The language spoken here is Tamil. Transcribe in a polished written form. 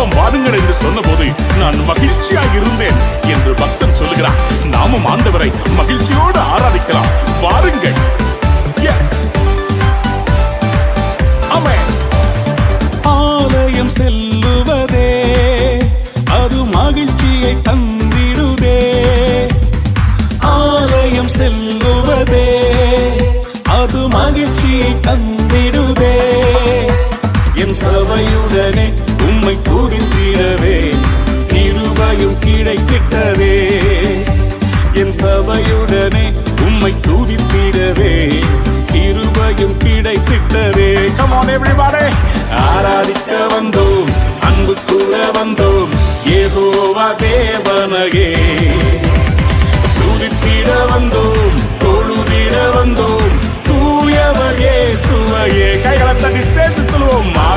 எல்லாம் வாருங்கள் என்று சொன்னபோது நான் மகிழ்ச்சியாக இருந்தேன் என்று பக்தன் சொல்லுகிறார். நாமும் ஆண்டவரை மகிழ்ச்சியோடு ஆராதிக்கலாம். வாருங்கள். ஆமென். ஆலயம் செல்லுவதே அது மகிழ்ச்சியை தந்திடுதே. ஆலயம் செல்லுவதே அது மகிழ்ச்சியை தந்திடுதே. என் சபையுடனே உம்மை துதித்திடவே கிருபையும் கிடைத்திட்டதே. என் சபையுடனே உம்மை துதித்திடவே கிருபையும் கிடைத்திட்டதே. Come on everybody. ஆராதிக்க வந்தோம், அன்பு கூற வந்தோம், யெகோவா தேவனையே. துதித்திட வந்தோம், தொழுதிட வந்தோம், தூயவர் இயேசுவையே. கைகளை தட்டி